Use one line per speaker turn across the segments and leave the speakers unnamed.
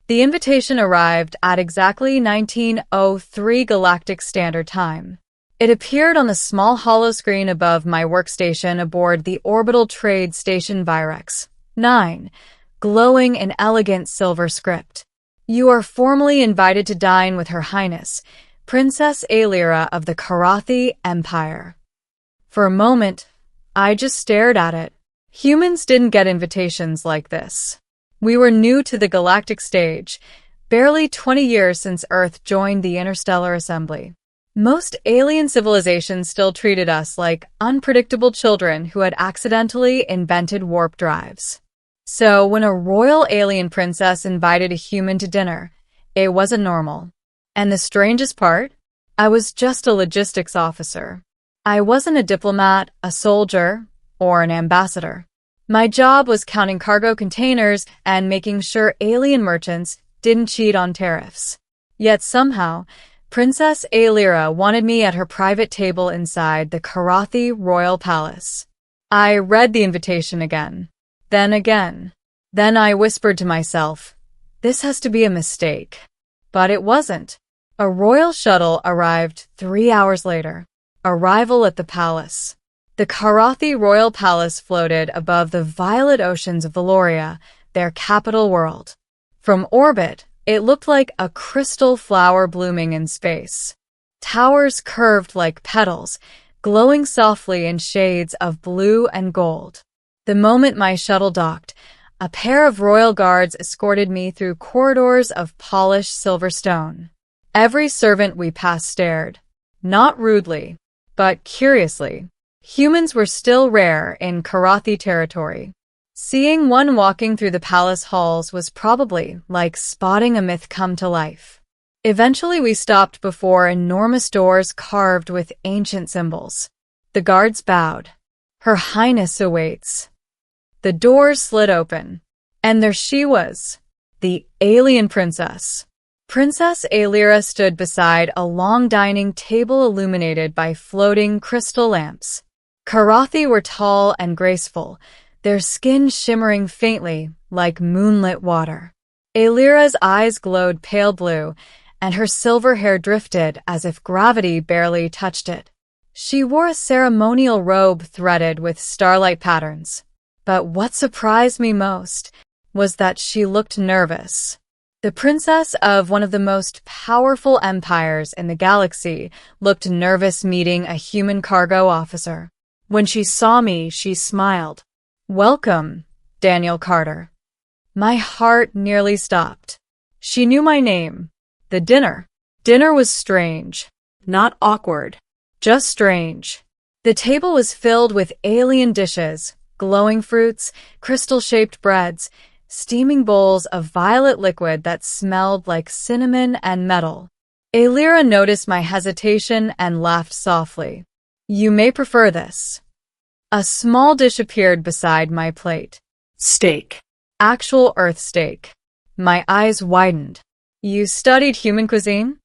The invitation arrived at exactly 1903 Galactic Standard Time. It appeared on the small hollow screen above my workstation aboard the orbital trade station Virex 9, glowing in elegant silver script. You are formally invited to dine with Her Highness, Princess Aelira of the Karathi Empire. For a moment, I just stared at it. Humans didn't get invitations like this. We were new to the galactic stage, barely 20 years since Earth joined the Interstellar Assembly. Most alien civilizations still treated us like unpredictable children who had accidentally invented warp drives. So when a royal alien princess invited a human to dinner, it wasn't normal. And the strangest part? I was just a logistics officer. I wasn't a diplomat, a soldier, or an ambassador. My job was counting cargo containers and making sure alien merchants didn't cheat on tariffs. Yet somehow, Princess Aelira wanted me at her private table inside the Karathi Royal Palace. I read the invitation again. Then again. Then I whispered to myself, this has to be a mistake. But it wasn't. A royal shuttle arrived 3 hours later. Arrival at the palace. The Karathi Royal Palace floated above the violet oceans of Valoria, their capital world. From orbit, it looked like a crystal flower blooming in space. Towers curved like petals, glowing softly in shades of blue and gold. The moment my shuttle docked, a pair of royal guards escorted me through corridors of polished silver stone. Every servant we passed stared, not rudely, but curiously. Humans were still rare in Karathi territory. Seeing one walking through the palace halls was probably like spotting a myth come to life. Eventually we stopped before enormous doors carved with ancient symbols. The guards bowed. Her Highness awaits. The doors slid open, and there she was, the alien princess. Princess Aelira stood beside a long dining table illuminated by floating crystal lamps. Karathi were tall and graceful, their skin shimmering faintly like moonlit water. Aelira's eyes glowed pale blue, and her silver hair drifted as if gravity barely touched it. She wore a ceremonial robe threaded with starlight patterns. But what surprised me most was that she looked nervous. The princess of one of the most powerful empires in the galaxy looked nervous meeting a human cargo officer. When she saw me, she smiled. "Welcome, Daniel Carter." My heart nearly stopped. She knew my name. The dinner. Dinner was strange. Not awkward. Just strange. The table was filled with alien dishes, glowing fruits, crystal-shaped breads, steaming bowls of violet liquid that smelled like cinnamon and metal. Aelira noticed my hesitation and laughed softly. "You may prefer this." A small dish appeared beside my plate. Steak. Actual Earth steak. My eyes widened. "You studied human cuisine?"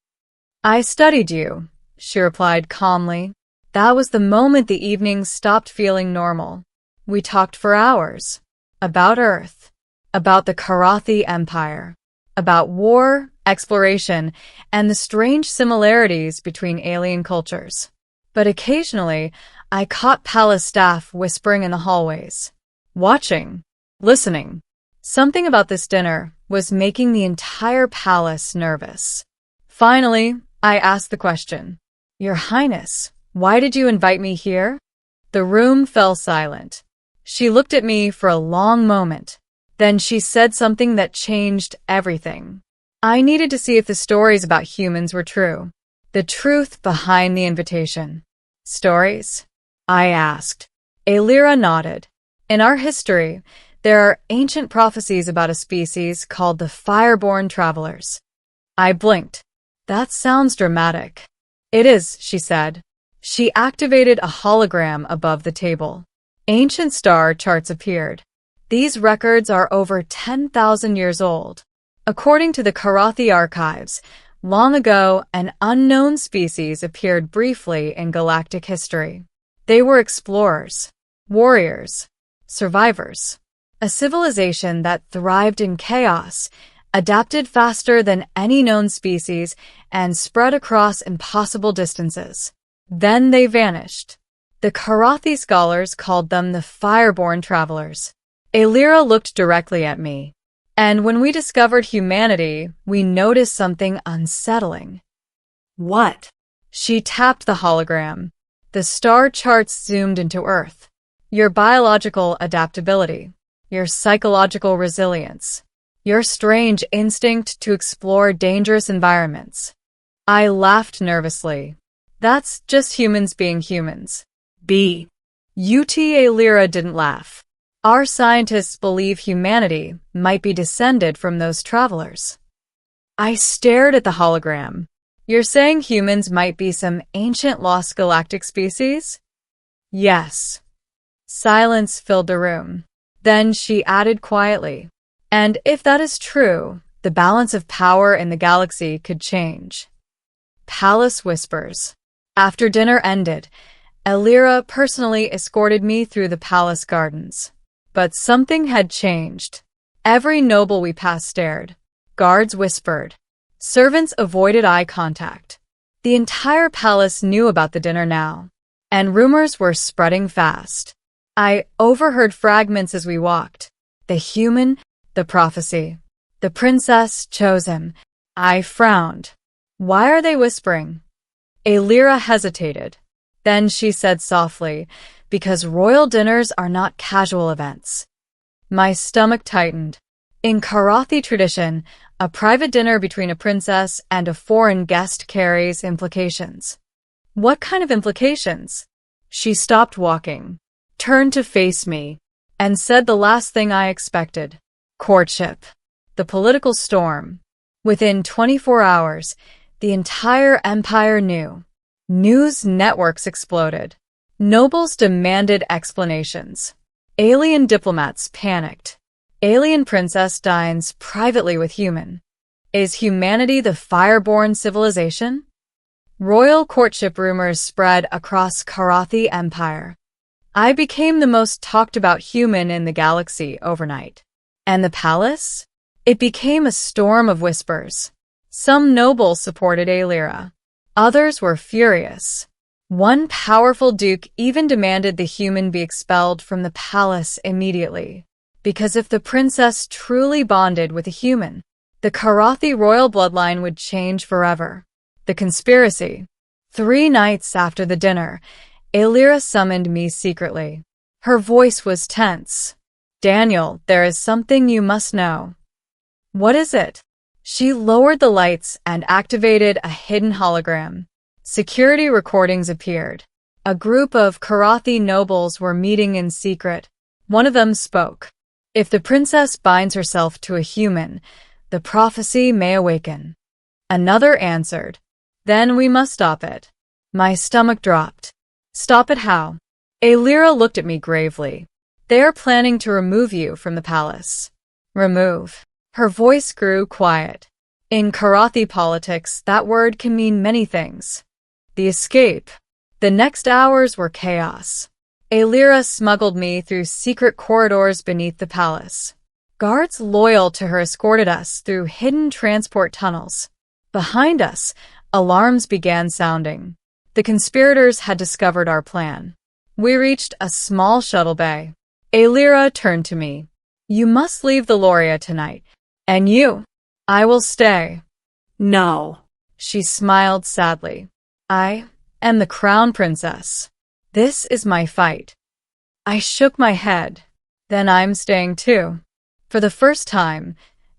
"I studied you," she replied calmly. That was the moment the evening stopped feeling normal. We talked for hours. About Earth. About the Karathi Empire. About war, exploration, and the strange similarities between alien cultures. But occasionally, I caught palace staff whispering in the hallways. Watching. Listening. Something about this dinner was making the entire palace nervous. Finally, I asked the question. "Your Highness, why did you invite me here?" The room fell silent. She looked at me for a long moment. Then she said something that changed everything. I needed to see if the stories about humans were true. The truth behind the invitation. "Stories?" I asked. Aelira nodded. "In our history, there are ancient prophecies about a species called the Fireborn Travelers." I blinked. "That sounds dramatic." "It is," she said. She activated a hologram above the table. Ancient star charts appeared. These records are over 10,000 years old. According to the Karathi archives, long ago, an unknown species appeared briefly in galactic history. They were explorers, warriors, survivors, a civilization that thrived in chaos adapted faster than any known species, and spread across impossible distances. Then they vanished. The Karathi scholars called them the fireborn travelers. Alira looked directly at me. And when we discovered humanity, we noticed something unsettling.
What?
She tapped the hologram. The star charts zoomed into Earth. Your biological adaptability, your psychological resilience, your strange instinct to explore dangerous environments. I laughed nervously. That's just humans being humans. Alira didn't laugh. Our scientists believe humanity might be descended from those travelers. I stared at the hologram. You're saying humans might be some ancient lost galactic species? Yes. Silence filled the room. Then she added quietly, and if that is true, the balance of power in the galaxy could change. Palace whispers. After dinner ended, Alira personally escorted me through the palace gardens. But something had changed. Every noble we passed stared. Guards whispered. Servants avoided eye contact. The entire palace knew about the dinner now, and rumors were spreading fast. I overheard fragments as we walked. The human, the prophecy. The princess chosen. I frowned. Why are they whispering? Alira hesitated. Then she said softly, because royal dinners are not casual events. My stomach tightened. In Karathi tradition, a private dinner between a princess and a foreign guest carries implications. What kind of implications? She stopped walking, turned to face me, and said the last thing I expected. Courtship. The political storm. Within 24 hours, the entire empire knew. News networks exploded. Nobles demanded explanations. Alien diplomats panicked. Alienprincess dines privately with human. Is humanity the fireborn civilization? Royal courtship rumors spread across Karathi Empire. I became the most talked about human in the galaxy overnight. And the palace? It became a storm of whispers. Some nobles supported Alira. Others were furious. One powerful duke even demanded the human be expelled from the palace immediately. Because if the princess truly bonded with a human, the Karathi royal bloodline would change forever. The conspiracy. 3 nights after the dinner, Alira summoned me secretly. Her voice was tense. Daniel, there is something you must know. What is it? She lowered the lights and activated a hidden hologram. Security recordings appeared. A group of Karathi nobles were meeting in secret. One of them spoke. If the princess binds herself to a human, the prophecy may awaken. Another answered. Then we must stop it. My stomach dropped. Stop it how? Alira looked at me gravely. They are planning to remove you from the palace. Remove. Her voice grew quiet. In Karathi politics, that word can mean many things. The escape. The next hours were chaos. Alira smuggled me through secret corridors beneath the palace. Guards loyal to her escorted us through hidden transport tunnels. Behind us, alarms began sounding. The conspirators had discovered our plan. We reached a small shuttle bay. Alira turned to me. You must leave the Loria tonight. And you? I will stay.
No.
She smiled sadly. I am the crown princess. This is my fight. I shook my head. Then I'm staying too. For the first time,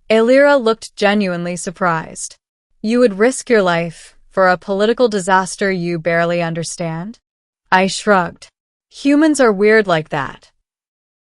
Alira looked genuinely surprised. You would risk your life for a political disaster you barely understand? I shrugged. Humans are weird like that.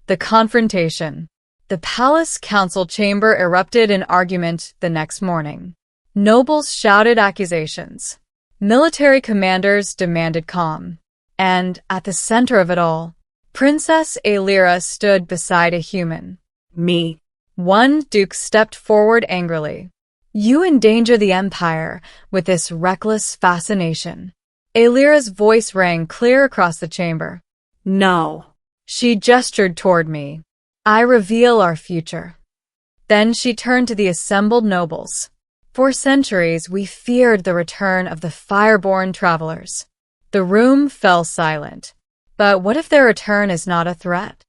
The confrontation. The palace council chamber erupted in argument the next morning. Nobles shouted accusations. Military commanders demanded calm. And, at the center of it all, Princess Alira stood beside a human.
Me.
One duke stepped forward angrily. You endanger the empire with this reckless fascination. Alira's voice rang clear across the chamber.
No.
She gestured toward me. I reveal our future. Then she turned to the assembled nobles. For centuries, we feared the return of the fire-born travelers. The room fell silent. But what if their return is not a threat?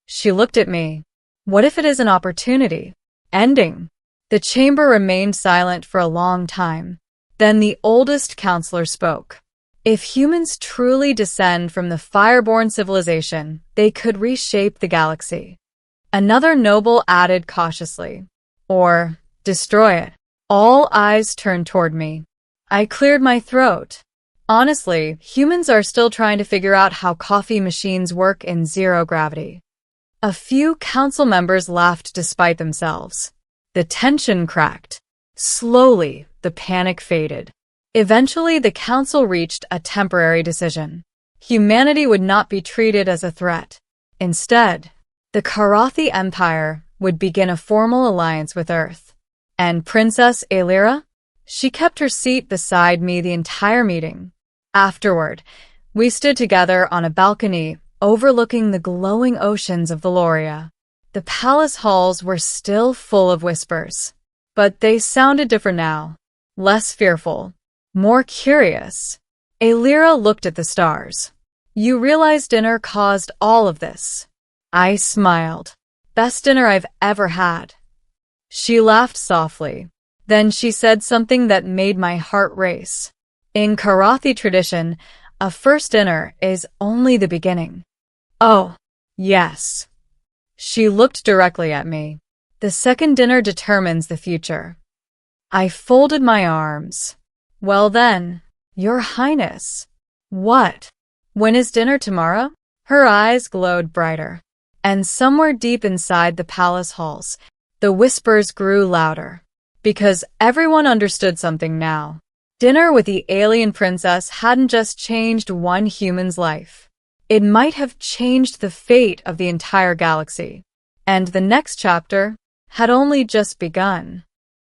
She looked at me. What if it is an opportunity? Ending. The chamber remained silent for a long time. Then the oldest counselor spoke. If humans truly descend from the fire-born civilization, they could reshape the galaxy. Another noble added cautiously, or destroy it. All eyes turned toward me. I cleared my throat. Honestly, humans are still trying to figure out how coffee machines work in zero gravity. A few council members laughed despite themselves. The tension cracked. Slowly, the panic faded. Eventually, the council reached a temporary decision. Humanity would not be treated as a threat. Instead, the Karathi Empire would begin a formal alliance with Earth. And Princess Alira? She kept her seat beside me the entire meeting. Afterward, we stood together on a balcony overlooking the glowing oceans of the Loria. The palace halls were still full of whispers, but they sounded different now. Less fearful, more curious. Alira looked at the stars. You realize dinner caused all of this? I smiled. Best dinner I've ever had. She laughed softly. Then she said something that made my heart race. In Karathi tradition, a first dinner is only the beginning. Oh, yes. She looked directly at me. The second dinner determines the future. I folded my arms. Well then, Your Highness. What? When is dinner tomorrow? Her eyes glowed brighter. And somewhere deep inside the palace halls, the whispers grew louder. Because everyone understood something now. Dinner with the alien princess hadn't just changed one human's life. It might have changed the fate of the entire galaxy. And the next chapter had only just begun.